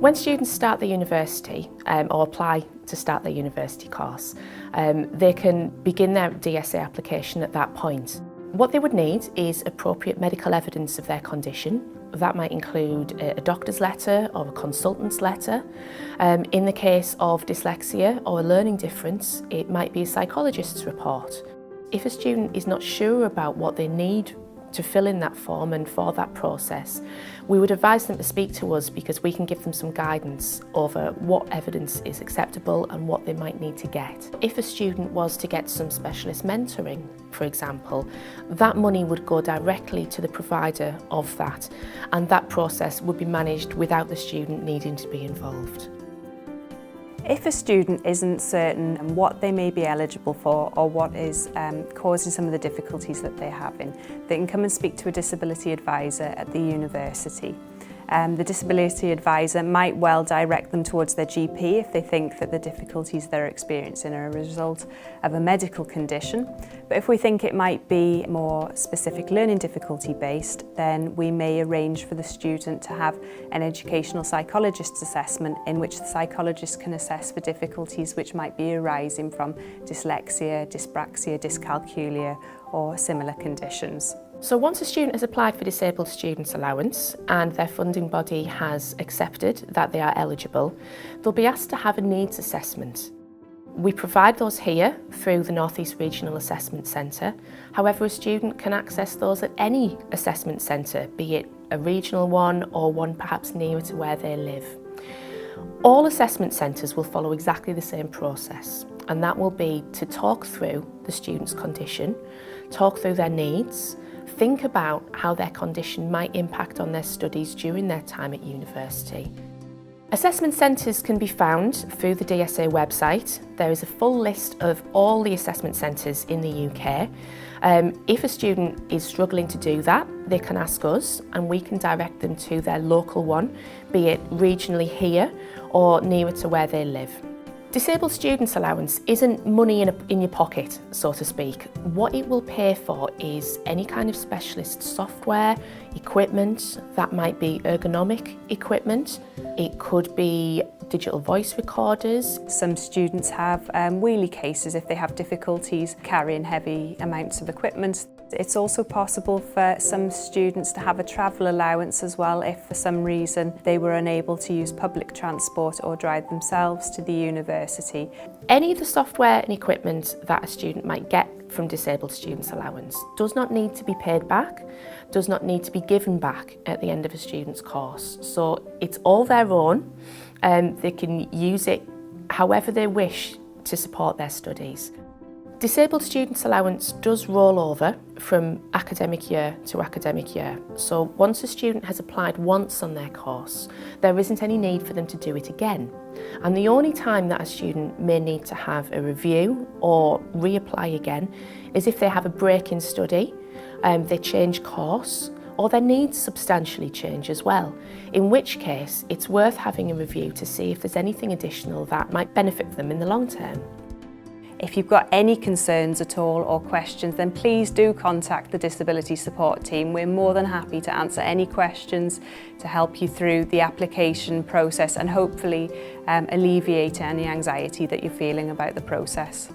When students start the university or apply to start their university course, they can begin their DSA application at that point. What they would need is appropriate medical evidence of their condition. That might include a doctor's letter or a consultant's letter. In the case of dyslexia or a learning difference, it might be a psychologist's report. If a student is not sure about what they need to fill in that form and for that process, we would advise them to speak to us because we can give them some guidance over what evidence is acceptable and what they might need to get. If a student was to get some specialist mentoring, for example, that money would go directly to the provider of that, and that process would be managed without the student needing to be involved. If a student isn't certain what they may be eligible for or what is causing some of the difficulties that they're having, they can come and speak to a disability advisor at the university. The disability advisor might well direct them towards their GP if they think that the difficulties they're experiencing are a result of a medical condition. But if we think it might be more specific learning difficulty based, then we may arrange for the student to have an educational psychologist's assessment in which the psychologist can assess for difficulties which might be arising from dyslexia, dyspraxia, dyscalculia or similar conditions. So once a student has applied for Disabled Students Allowance and their funding body has accepted that they are eligible, they'll be asked to have a needs assessment. We provide those here through the North East Regional Assessment Centre. However, a student can access those at any assessment centre, be it a regional one or one perhaps nearer to where they live. All assessment centres will follow exactly the same process, and that will be to talk through the student's condition, talk through their needs, think about how their condition might impact on their studies during their time at university. Assessment centres can be found through the DSA website. There is a full list of all the assessment centres in the UK. If a student is struggling to do that, they can ask us and we can direct them to their local one, be it regionally here or nearer to where they live. Disabled Students Allowance isn't money in your pocket, so to speak. What it will pay for is any kind of specialist software, equipment, that might be ergonomic equipment, it could be digital voice recorders. Some students have wheelie cases if they have difficulties carrying heavy amounts of equipment. It's also possible for some students to have a travel allowance as well if for some reason they were unable to use public transport or drive themselves to the university. Any of the software and equipment that a student might get from Disabled Students Allowance does not need to be paid back, does not need to be given back at the end of a student's course. So it's all their own and they can use it however they wish to support their studies. Disabled Students Allowance does roll over from academic year to academic year. So once a student has applied once on their course, there isn't any need for them to do it again. And the only time that a student may need to have a review or reapply again is if they have a break in study, they change course, or their needs substantially change as well, in which case it's worth having a review to see if there's anything additional that might benefit them in the long term. If you've got any concerns at all or questions, then please do contact the Disability Support Team. We're more than happy to answer any questions to help you through the application process and hopefully alleviate any anxiety that you're feeling about the process.